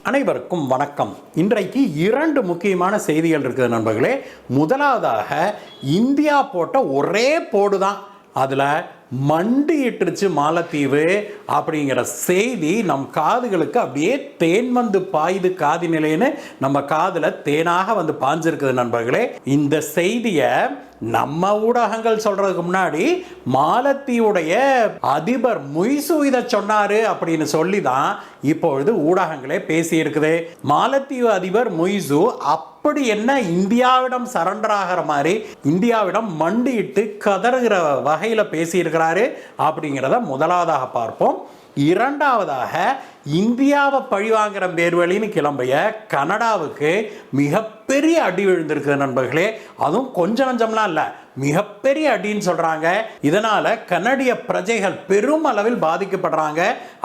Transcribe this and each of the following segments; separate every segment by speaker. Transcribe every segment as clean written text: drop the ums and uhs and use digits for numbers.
Speaker 1: அனைவருக்கும் வணக்கம். இன்றைக்கு இரண்டு முக்கியமான செய்திகள் இருக்குது நண்பர்களே. முதலாவதாக இந்தியா போட்ட ஒரே போடு தான், அதில் மண்டியிட்டுருச்சு மாலத்தீவு அப்படிங்கிற செய்தி நம் காதுகளுக்கு அப்படியே தேன் வந்து பாயுது காதி நிலைன்னு நம்ம காதில் தேனாக வந்து பாஞ்சிருக்குது நண்பர்களே. இந்த செய்தியை நம்ம ஊடகங்கள் சொல்றதுக்கு முன்னாடி மாலத்தீவுடைய அதிபர் முய்சு இதை சொன்னாரு அப்படின்னு சொல்லி தான் இப்பொழுது ஊடகங்களே பேசி இருக்குது. மாலத்தீவு அதிபர் முய்சு அப்படி என்ன இந்தியாவிடம் சரண்டர் ஆகிற மாதிரி இந்தியாவிடம் மண்டியிட்டு கதறுகிற வகையில் பேசியிருக்கிறாரு அப்படிங்கிறத முதலாவதாக பார்ப்போம். இரண்டாவதாக இந்தியாவை பழிவாங்கிற பேர்வழின்னு கிளம்பிய கனடாவுக்கு மிகப்பெரிய அடி விழுந்திருக்கு நண்பர்களே. அதுவும் கொஞ்சம் நஞ்சம்லாம் இல்லை, மிகப்பெரிய அடின்னு சொல்றாங்க. இதனால கனடிய பிரஜைகள் பெரும் அளவில் பாதிக்கப்படுறாங்க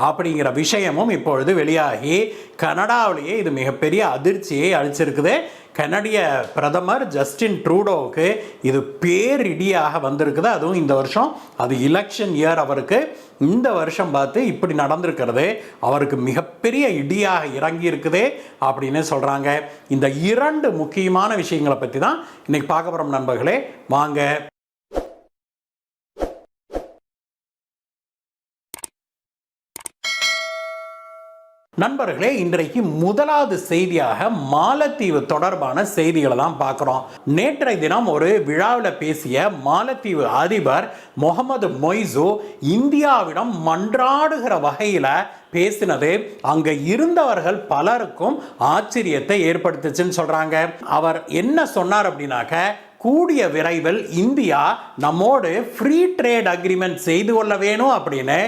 Speaker 1: அப்படிங்கிற விஷயமும் இப்பொழுது வெளியாகி கனடாவிலேயே இது மிகப்பெரிய அதிர்ச்சியை அளிச்சிருக்குது. கனடிய பிரதமர் ஜஸ்டின் ட்ரூடோவுக்கு இது பேரிடியாக வந்திருக்குது. அதுவும் இந்த வருஷம் அது எலெக்ஷன் இயர், அவருக்கு இந்த வருஷம் பார்த்து இப்படி நடந்திருக்கிறது அவருக்கு மிகப்பெரிய இடியாக இறங்கி இருக்குது அப்படின்னு சொல்றாங்க. இந்த இரண்டு முக்கியமான விஷயங்களை பற்றி தான் இன்னைக்கு பார்க்க போறோம் நண்பர்களே. வாங்க. நண்பர்களே, இன்றைக்கு முதலாவது செய்தியாக மாலத்தீவு தொடர்பான செய்திகளை தான் பார்க்குறோம். நேற்றைய தினம் ஒரு விழாவில் பேசிய மாலத்தீவு அதிபர் முகமது மொய்சு இந்தியாவிடம் மன்றாடுகிற வகையில் பேசினது அங்க இருந்தவர்கள் பலருக்கும் ஆச்சரியத்தை ஏற்படுத்துச்சுன்னு சொல்றாங்க. அவர் என்ன சொன்னார் அப்படின்னாக்க, கூடிய விரைவில் இந்தியா நம்மோடு ஃப்ரீ ட்ரேட் அக்ரிமெண்ட் செய்து கொள்ள வேணும் அப்படின்னு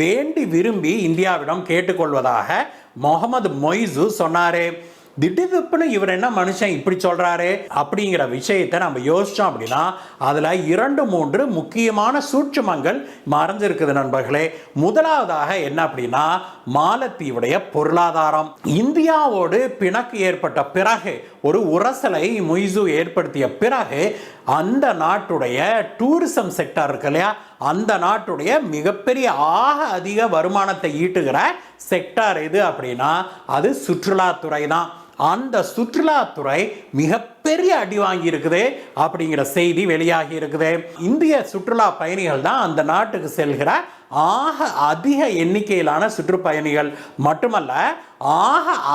Speaker 1: வேண்டி விரும்பி இந்தியாவிடம் கேட்டுக்கொள்வதாக முகமது மொய்சு சொன்னாரு. திடீர்னு இவர் என்ன மனுஷன் இப்படி சொல்றாரு அப்படிங்கிற விஷயத்தை நம்ம யோசிச்சோம் அப்படின்னா அதுல 2-3 முக்கியமான சூட்சுமங்கள் மறைஞ்சிருக்குது நண்பர்களே. முதலாவதாக என்ன அப்படின்னா, மாலத்தீவுடைய பொருளாதாரம். இந்தியாவோடு பிணக்கு ஏற்பட்ட பிறகு, ஒரு உரசலை மொய்சு ஏற்படுத்திய பிறகு, அந்த நாட்டுடைய டூரிசம் செக்டர் இருக்கு இல்லையா, அந்த நாட்டுடைய மிகப்பெரிய அதிக வருமானத்தை ஈட்டுகிற செக்டார் எது அப்படின்னா அது சுற்றுலாத்துறை தான். அந்த சுற்றுலாத்துறை மிகப்பெரிய அடி வாங்கி இருக்குது அப்படிங்கிற செய்தி வெளியாகி இருக்குது. இந்திய சுற்றுலா பயணிகள் தான் அந்த நாட்டுக்கு செல்கிற அதிக எண்ணிக்கையிலான சுற்றுப்பயணிகள் மட்டுமல்ல,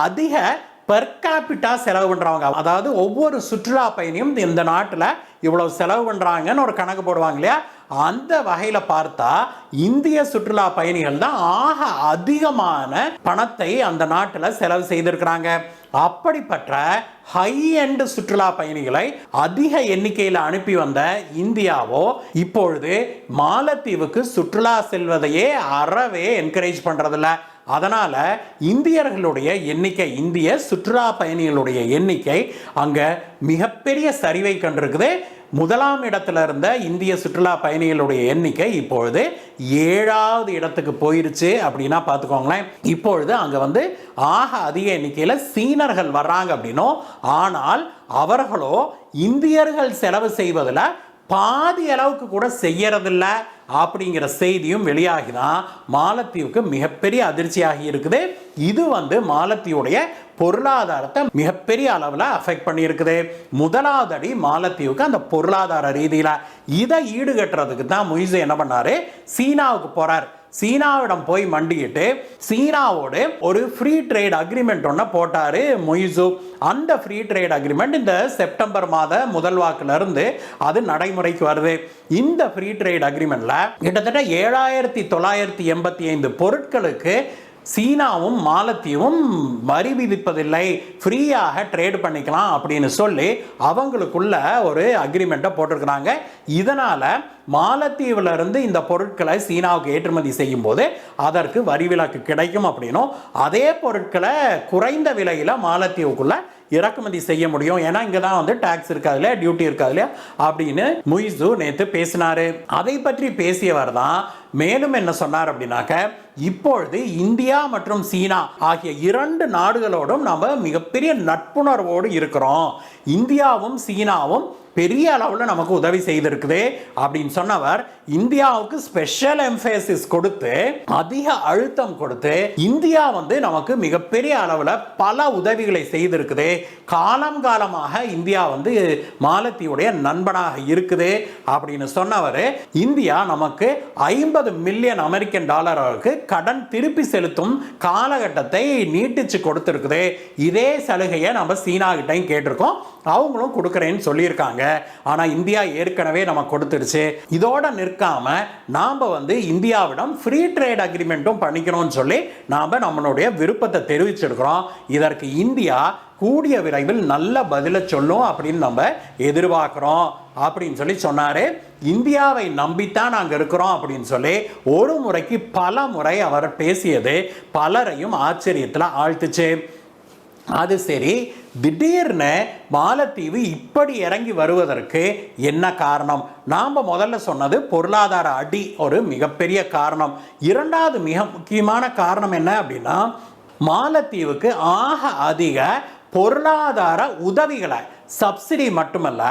Speaker 1: அதிக பெர் கேபிட்டா செலவு பண்றவங்க. அதாவது ஒவ்வொரு சுற்றுலா பயணியும் இந்த நாட்டில் இவ்வளவு செலவு பண்றாங்கன்னு ஒரு கணக்கு போடுவாங்க இல்லையா, அந்த வகையில பார்த்தா இந்திய சுற்றுலா பயணிகள் தான் அதிகமான பணத்தை அந்த நாட்டில் செலவு செய்திருக்கிறாங்க. அப்படிப்பட்ட ஹை எண்ட் சுற்றுலா பயணிகளை அதிக எண்ணிக்கையில் அனுப்பி வந்த இந்தியாவோ இப்பொழுது மாலத்தீவுக்கு சுற்றுலா செல்வதையே அறவே என்கரேஜ் பண்றதில்ல. அதனால இந்தியர்களுடைய எண்ணிக்கை, இந்திய சுற்றுலா பயணிகளுடைய எண்ணிக்கை அங்க மிகப்பெரிய சரிவை கண்டிருக்குது. முதலாம் இடத்துல இருந்த இந்திய சுற்றுலா பயணிகளுடைய எண்ணிக்கை இப்பொழுது 7வது இடத்துக்கு போயிருச்சு அப்படின்னா பார்த்துக்கோங்களேன். இப்பொழுது அங்க வந்து அதிக எண்ணிக்கையில் சீனர்கள் வர்றாங்க அப்படின்னும், ஆனால் அவர்களோ இந்தியர்கள் செலவு செய்வதில் பாதி அளவுக்கு கூட செய்யறதில்ல அப்படிங்கிற செய்தியும் வெளியாகிதான் மாலத்தீவுக்கு மிகப்பெரிய அதிர்ச்சியாகி இருக்குது. இது வந்து மாலத்தீவுடைய பொருளாதாரத்தை மிகப்பெரிய அளவில் அஃபெக்ட் பண்ணி இருக்குது. முதலாவது அடி மாலத்தீவுக்கு அந்த பொருளாதார ரீதியில. இதை ஈடுகட்டுறதுக்கு தான் மொய்சு என்ன பண்ணாரு, சீனாவுக்கு போறார். சீனாவிடம் போய் மண்டிட்டு சீனாவோடு ஒரு ஃப்ரீ ட்ரேட் அக்ரிமெண்ட் ஒன்று போட்டாரு மொய்சு. அந்த ஃப்ரீ ட்ரேட் அக்ரிமெண்ட் இந்த செப்டம்பர் மாத முதல் வாக்குல இருந்து அது நடைமுறைக்கு வருது. இந்த ஃப்ரீ ட்ரேட் அக்ரிமெண்ட்ல கிட்டத்தட்ட 7985 பொருட்களுக்கு சீனாவும் மாலத்தீவும் வரி விதிப்பதில்லை, ஃப்ரீயாக ட்ரேட் பண்ணிக்கலாம் அப்படின்னு சொல்லி அவங்களுக்குள்ள ஒரு அக்ரிமெண்ட்டை போட்டிருக்கிறாங்க. இதனால மாலத்தீவுல இருந்து இந்த பொருட்களை சீனாவுக்கு ஏற்றுமதி செய்யும் போது அதற்கு வரி விலக்கு கிடைக்கும் அப்படின்னும், அதே பொருட்களை குறைந்த விலையில மாலத்தீவுக்குள்ள இறக்குமதி செய்ய முடியும். ஏன்னா இங்க தான் வந்து டாக்ஸ் இருக்காது இல்லையா, டியூட்டி இருக்காது இல்லையா அப்படின்னு மொய்சு நேற்று பேசினாரு. அதை பற்றி பேசியவர் தான் மேலும் என்ன சொன்னார் அப்படின்னாக்க, இப்பொழுது இந்தியா மற்றும் சீனா ஆகிய 2 நாடுகளோடும் நம்ம மிகப்பெரிய நட்புணர்வோடு இருக்கிறோம். இந்தியாவும் சீனாவும் பெரிய அளவில் நமக்கு உதவி செய்திருக்குது அப்படின்னு சொன்னவர் இந்தியாவுக்கு ஸ்பெஷல் எம்பேசிஸ் கொடுத்து அதிக அழுத்தம் கொடுத்து இந்தியா வந்து நமக்கு மிகப்பெரிய அளவில் பல உதவிகளை செய்திருக்குது. காலம் காலமாக இந்தியா வந்து மாலத்தீவுடைய நண்பனாக இருக்குது அப்படின்னு சொன்னவர் இந்தியா நமக்கு 50 மில்லியன் அமெரிக்கன் டாலருக்கு கடன் திருப்பி செலுத்தும் காலகட்டத்தை நீட்டிச்சு கொடுத்திருக்குது. இதே சலுகையை நம்ம சீனா கிட்டையும் கேட்டிருக்கோம், அவங்களும் கொடுக்கறேன்னு சொல்லியிருக்காங்க. ஆனா இந்தியா ஏற்கனவே நம்ம கொடுத்துருச்சு. இதோட நிற்காம நாம வந்து இந்தியாவிடம் ஃப்ரீ ட்ரேட் அக்ரிமெண்ட்டும் பண்ணிக்கணும்னு சொல்லி நாம நம்மளுடைய விருப்பத்தை தெரிவிச்சிருக்கிறோம். இதற்கு இந்தியா கூடிய விரைவில் நல்ல பதிலை சொல்லும் அப்படின்னு நம்ம எதிர்பார்க்கிறோம் அப்படின்னு சொல்லி சொன்னாரு. இந்தியாவை நம்பித்தான் நாங்கள் இருக்கிறோம் அப்படின்னு சொல்லி ஒரு முறைக்கு பல முறை அவர் பேசியது பலரையும் ஆச்சரியத்தில் ஆழ்த்துச்சு. அது சரி, திடீர்னு மாலத்தீவு இப்படி இறங்கி வருவதற்கு என்ன காரணம்? நாம் முதல்ல சொன்னது பொருளாதார அடி ஒரு மிகப்பெரிய காரணம். இரண்டாவது மிக முக்கியமான காரணம் என்ன அப்படின்னா, மாலத்தீவுக்கு ஆக அதிக பொருளாதார உதவிகளை, சப்சிடி மட்டுமல்ல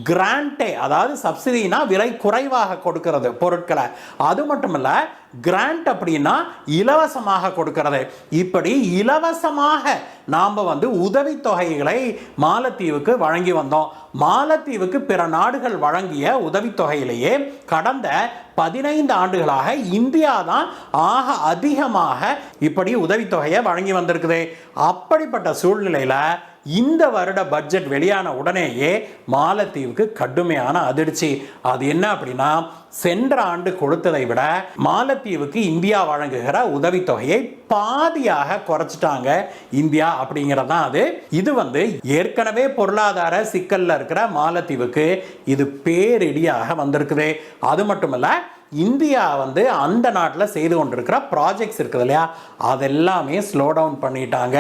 Speaker 1: கிராண்டே, அதாவது சப்சிடினா விலை குறைவாக கொடுக்கிறது பொருட்களை, அது மட்டுமல்ல கிராண்ட் அப்படின்னா இலவசமாக கொடுக்கிறது. இப்படி இலவசமாக நாம் வந்து உதவித்தொகைகளை மாலத்தீவுக்கு வழங்கி வந்தோம். மாலத்தீவுக்கு பிற நாடுகள் வழங்கிய உதவித்தொகையிலேயே கடந்த 15 ஆண்டுகளாக இந்தியா தான் ஆக அதிகமாக இப்படி உதவித்தொகையை வழங்கி வந்திருக்குது. அப்படிப்பட்ட சூழ்நிலையில் இந்த வருட பட்ஜெட் வெளியான உடனேயே மாலத்தீவுக்கு கடுமையான அதிர்ச்சி. அது என்ன அப்படின்னா, சென்ற ஆண்டு கொடுத்ததை விட மாலத்தீவுக்கு இந்தியா வழங்குகிற உதவித்தொகையை பாதியாக குறைச்சிட்டாங்க இந்தியா அப்படிங்கிறதான் அது. இது வந்து ஏற்கனவே பொருளாதார சிக்கல்ல இருக்கிற மாலத்தீவுக்கு இது பேரிடியாக வந்திருக்குது. அது மட்டுமல்ல, இந்தியா வந்து அந்த நாட்டில் செய்து கொண்டிருக்கிற ப்ராஜெக்ட்ஸ் இருக்குது இல்லையா, அதெல்லாமே ஸ்லோ டவுன் பண்ணிட்டாங்க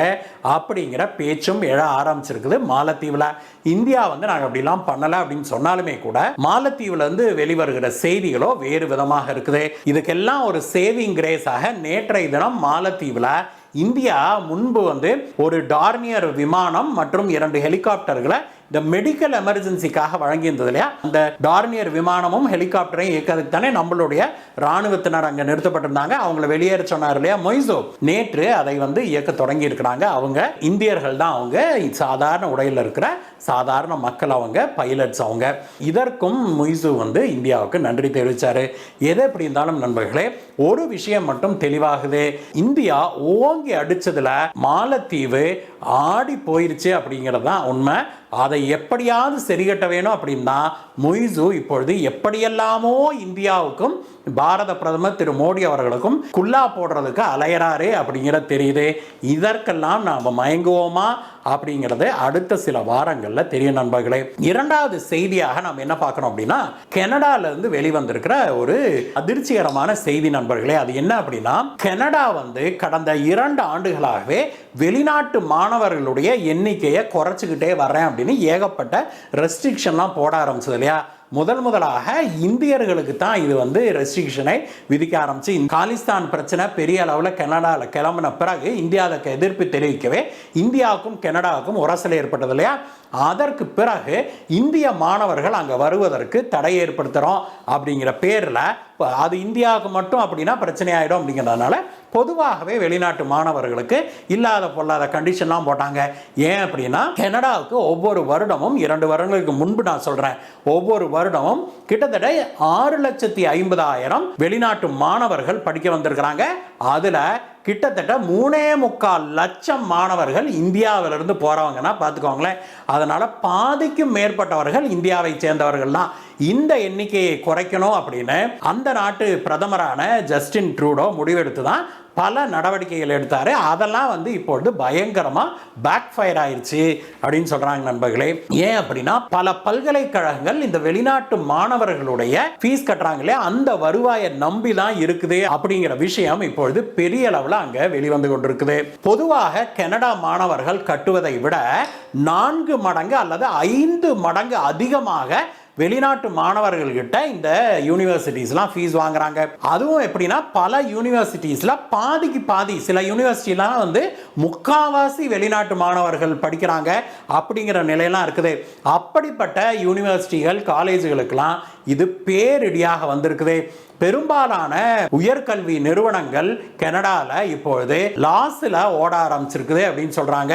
Speaker 1: அப்படிங்கிற பேச்சும் எழ ஆரம்பிச்சிருக்குது மாலத்தீவில். இந்தியா வந்து நாங்கள் அப்படிலாம் பண்ணலை அப்படின்னு சொன்னாலுமே கூட மாலத்தீவில் இருந்து வெளிவருகிற செய்திகளோ வேறு விதமாக இருக்குது. இதுக்கெல்லாம் ஒரு சேவிங் கிரேஸாக நேற்றைய தினம் மாலத்தீவில் இந்தியா முன்பு வந்து ஒரு டார்னியர் விமானம் மற்றும் 2 ஹெலிகாப்டர்களை இந்த மெடிக்கல் எமர்ஜென்சிக்காக வழங்கியிருந்தது இல்லையா, அந்த டார்னியர் விமானமும் ஹெலிகாப்டரையும் இயக்கிறதுக்கு தானே நம்மளுடைய ராணுவத்தினர் அங்கே நிறுத்தப்பட்டிருந்தாங்க. அவங்கள வெளியேற சொன்னார் இல்லையா மொய்சோ, நேற்று அதை வந்து இயக்க தொடங்கி இருக்கிறாங்க. அவங்க இந்தியர்கள் தான், அவங்க சாதாரண உடையில் இருக்கிற சாதாரண மக்கள், அவங்க பைலட்ஸ். அவங்க இதற்கும் மொய்சோ வந்து இந்தியாவுக்கு நன்றி தெரிவித்தார். எது எப்படி இருந்தாலும் நண்பர்களே, ஒரு விஷயம் மட்டும் தெளிவாகுது, இந்தியா ஓங்கி அடிச்சதுல மாலத்தீவு ஆடி போயிருச்சு அப்படிங்கிறது தான் உண்மை. அதை எப்படியாவது சரிகட்ட வேணும் அப்படின்னா மொய்சு இப்பொழுது எப்படியெல்லாமோ இந்தியாவுக்கும் பாரத பிரதமர் திரு மோடி அவர்களுக்கும் குல்லா போடுறதுக்கு அலையறாரு அப்படிங்கிறது தெரியுது. இதற்கெல்லாம் நாம் மயங்குவோமா அப்படிங்கிறது அடுத்த சில வாரங்களில் தெரியும் நண்பர்களே. இரண்டாவது செய்தியாக நாம் என்ன பார்க்கணும் அப்படின்னா, கனடால இருந்து வெளிவந்திருக்கிற ஒரு அதிர்ச்சிகரமான செய்தி நண்பர்களே. அது என்ன அப்படின்னா, கனடா வந்து கடந்த 2 ஆண்டுகளாகவே வெளிநாட்டு மாணவர்களுடைய எண்ணிக்கையை குறைச்சிக்கிட்டே வர்றேன் அப்படின்னு ஏகப்பட்ட ரெஸ்ட்ரிக்ஷன்லாம் போட ஆரம்பிச்சது இல்லையா. முதலாக இந்தியர்களுக்கு தான் இது வந்து ரெஸ்ட்ரிக்ஷனை விதிக்க ஆரம்பிச்சு. காலிஸ்தான் பிரச்சனை பெரிய அளவில் கனடாவில் கிளம்பின பிறகு இந்தியாவுக்கு எதிர்ப்பு தெரிவிக்கவே இந்தியாவுக்கும் கனடாவுக்கும் உரசல் ஏற்பட்டது இல்லையா. அதற்கு பிறகு இந்திய மாணவர்கள் அங்கே வருவதற்கு தடை ஏற்படுத்துகிறோம் அப்படிங்கிற பேரில், அது இந்தியாவுக்கு மட்டும் அப்படின்னா பிரச்சனை ஆகிடும் அப்படிங்கிறதுனால பொதுவாகவே வெளிநாட்டு மாணவர்களுக்கு இல்லாத பொல்லாத கண்டிஷன்லாம் போட்டாங்க. ஏன் அப்படின்னா, கனடாவுக்கு ஒவ்வொரு வருடமும் 2 வருடங்களுக்கு முன்பு நான் சொல்கிறேன், ஒவ்வொரு வருடமும் கிட்டத்தட்ட 6,50,000 வெளிநாட்டு மாணவர்கள் படிக்க வந்திருக்கிறாங்க. அதில் கிட்டத்தட்ட 3.25 லட்சம் மாணவர்கள் இந்தியாவிலிருந்து போறவங்கன்னா பார்த்துக்கோங்களேன். அதனால பாதிக்கும் மேற்பட்டவர்கள் இந்தியாவை சேர்ந்தவர்கள் தான். இந்த எண்ணிக்கையை குறைக்கணும் அப்படின்னு அந்த நாட்டு பிரதமரான ஜஸ்டின் ட்ரூடோ முடிவெடுத்து தான் பல நடவடிக்கைகள் எடுத்தாரு. அதெல்லாம் வந்து இப்பொழுது பயங்கரமா பேக் ஃபயர் ஆயிடுச்சு அப்படின்னு சொல்றாங்க நண்பர்களே. ஏன் அப்படின்னா, பல பல்கலைக்கழகங்கள் இந்த வெளிநாட்டு மாணவர்களுடைய ஃபீஸ் கட்டுறாங்களே, அந்த வருவாயை நம்பி தான் இருக்குது அப்படிங்கிற விஷயம் இப்பொழுது பெரிய அளவில் அங்க வெளிவந்து கொண்டிருக்குது. பொதுவாக கனடா மாணவர்கள் கட்டுவதை விட 4 மடங்கு அல்லது 5 மடங்கு அதிகமாக வெளிநாட்டு மாணவர்கள்கிட்ட இந்த யூனிவர்சிட்டிஸ்லாம் ஃபீஸ் வாங்குறாங்க. அதுவும் எப்படின்னா பல யூனிவர்சிட்டிஸ்ல பாதிக்கு பாதி, சில யூனிவர்சிட்டிலாம் வந்து முக்காவாசி வெளிநாட்டு மாணவர்கள் படிக்கிறாங்க அப்படிங்கிற நிலையெல்லாம் இருக்குது. அப்படிப்பட்ட யூனிவர்சிட்டிகள் காலேஜுகளுக்கெல்லாம் இது பேரிடியாக வந்திருக்குது. பெரும்பாலான உயர்கல்வி நிறுவனங்கள் கனடாவில் இப்பொழுது லாஸில் ஓட ஆரம்பிச்சிருக்குது அப்படின்னு சொல்றாங்க.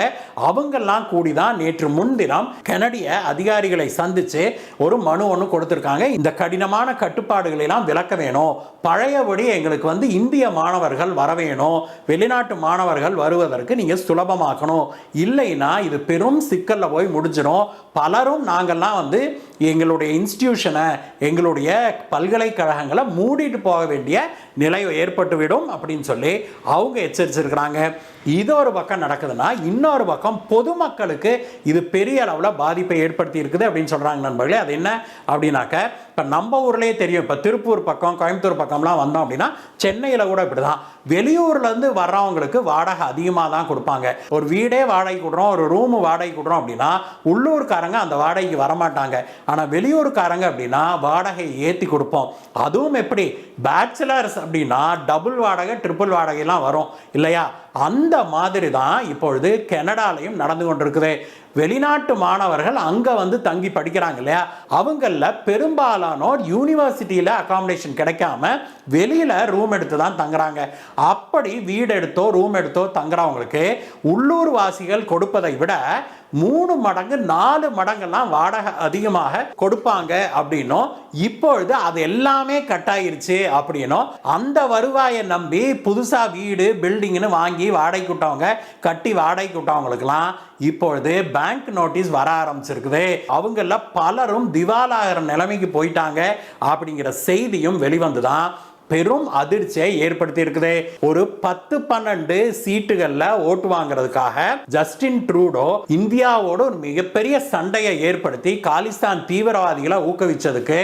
Speaker 1: அவங்கெல்லாம் கூடிதான் நேற்று முன்தினம் கனடிய அதிகாரிகளை சந்திச்சு ஒரு மனு ஒன்று கொடுத்திருக்காங்க. இந்த கடினமான கட்டுப்பாடுகளை எல்லாம் விலக்க வேணும், பழையபடி எங்களுக்கு வந்து இந்திய மாணவர்கள் வர வேணும், வெளிநாட்டு மாணவர்கள் வருவதற்கு நீங்க சுலபமாக்கணும், இல்லைன்னா இது பெரும் சிக்கல்ல போய் முடிஞ்சிடும், பலரும் நாங்கள்லாம் வந்து எங்களுடைய இன்ஸ்டிடியூஷனை எங்களுடைய பல்கலைக்கழகங்களை மூடிட்டு போக வேண்டிய நிலை ஏற்பட்டுவிடும் அப்படின்னு சொல்லி அவங்க எச்சரிச்சிருக்கிறாங்க. இது ஒரு பக்கம் நடக்குதுன்னா, இன்னொரு பக்கம் பொதுமக்களுக்கு இது பெரிய அளவில் பாதிப்பை ஏற்படுத்தி இருக்குது அப்படின்னு சொல்றாங்க நண்பர்களே. அது என்ன அப்படின்னாக்க, இப்போ நம்ம ஊர்லேயே தெரியும், இப்போ திருப்பூர் பக்கம் கோயம்புத்தூர் பக்கம்லாம் வந்தோம் அப்படின்னா, சென்னையில் கூட இப்படிதான் வெளியூர்லேருந்து வர்றவங்களுக்கு வாடகை அதிகமாக தான் கொடுப்பாங்க. ஒரு வீடே வாடகை கொடுறோம், ஒரு ரூமு வாடகை கொடுறோம் அப்படின்னா உள்ளூர்காரங்க அந்த வாடகைக்கு வரமாட்டாங்க. ஆனால் வெளியூர்காரங்க அப்படின்னா வாடகை ஏற்றி கொடுப்போம். அதுவும் எப்படி, பேச்சுலர்ஸ் அப்படின்னா டபுள் வாடகை ட்ரிபிள் வாடகைலாம் வரும் இல்லையா? அந்த மாதிரி தான் இப்பொழுது கனடாலையும் நடந்து கொண்டிருக்குது. வெளிநாட்டு மாணவர்கள் அங்கே வந்து தங்கி படிக்கிறாங்க இல்லையா, அவங்களில் பெரும்பாலானோர் யூனிவர்சிட்டியில் அகாமடேஷன் கிடைக்காம வெளியில் ரூம் எடுத்து தான் தங்குறாங்க. அப்படி வீடு எடுத்தோ ரூம் எடுத்தோ தங்குறவங்களுக்கு உள்ளூர் வாசிகள் கொடுப்பதை விட 3 மடங்கு 4 மடங்கெல்லாம் வாடகை அதிகமாக கொடுப்பாங்க அப்படின்னும், இப்பொழுது அது எல்லாமே கட்டாயிருச்சு அப்படின்னும், அந்த வருவாயை நம்பி புதுசா வீடு பில்டிங்னு வாங்கி வாடகை கூட்டவங்க கட்டி வாடகை கூட்டவங்களுக்கெல்லாம் இப்பொழுது பேங்க் நோட்டீஸ் வர ஆரம்பிச்சிருக்குது. அவங்கள பலரும் திவாலாகிற நிலைமைக்கு போயிட்டாங்க அப்படிங்கிற செய்தியும் வெளிவந்துதான் பெரும் அதிர்ச்சியை ஏற்படுத்தி இருக்குது. ஒரு 10-12 சீட்டுகள்ல ஓட்டு வாங்குறதுக்காக ஜஸ்டின் ட்ரூடோ இந்தியாவோட ஒரு மிகப்பெரிய சண்டையை ஏற்படுத்தி காலிஸ்தான் தீவிரவாதிகளை ஊக்குவிச்சதுக்கு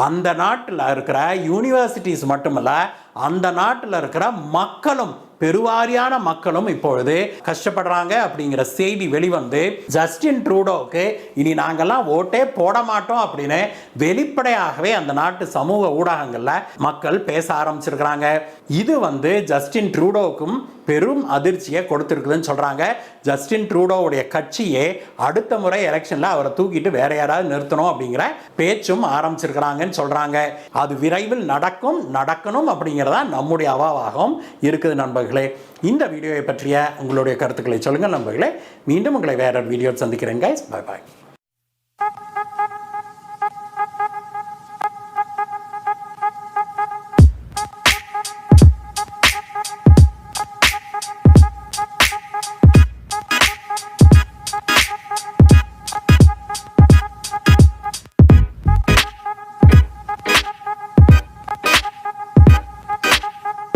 Speaker 1: அந்த நாட்டில் இருக்கிற யூனிவர்சிட்டிஸ் மட்டுமல்ல, அந்த நாட்டில் இருக்கிற மக்களும், பெருவாரியான மக்களும் இப்பொழுது கஷ்டப்படுறாங்க அப்படிங்கிற செய்தி வெளிவந்து ஜஸ்டின் ட்ரூடோவுக்கு இனி நாங்கள்லாம் ஓட்டே போட மாட்டோம் அப்படின்னு வெளிப்படையாகவே அந்த நாட்டு சமூக ஊடகங்களில் மக்கள் பேச ஆரம்பிச்சிருக்கிறாங்க. இது வந்து ஜஸ்டின் ட்ரூடோவுக்கும் பெரும் அதிர்ச்சியை கொடுத்திருக்குதுன்னு சொல்றாங்க. ஜஸ்டின் ட்ரூடோவுடைய கட்சியே அடுத்த முறை எலெக்ஷன்ல அவரை தூக்கிட்டு வேற யாராவது நிறுத்தணும் அப்படிங்கிற பேச்சும் ஆரம்பிச்சிருக்கிறாங்கன்னு சொல்றாங்க. அது விரைவில் நடக்கணும் அப்படிங்கிறதா நம்முடைய அவாவாகவும் இருக்குது நண்பர்களே. இந்த வீடியோவை பற்றிய உங்களுடைய கருத்துக்களை சொல்லுங்கள் நண்பர்களே. மீண்டும் உங்களை வேற வீடியோ சந்திக்கிறேன் கைஸ். Bye bye.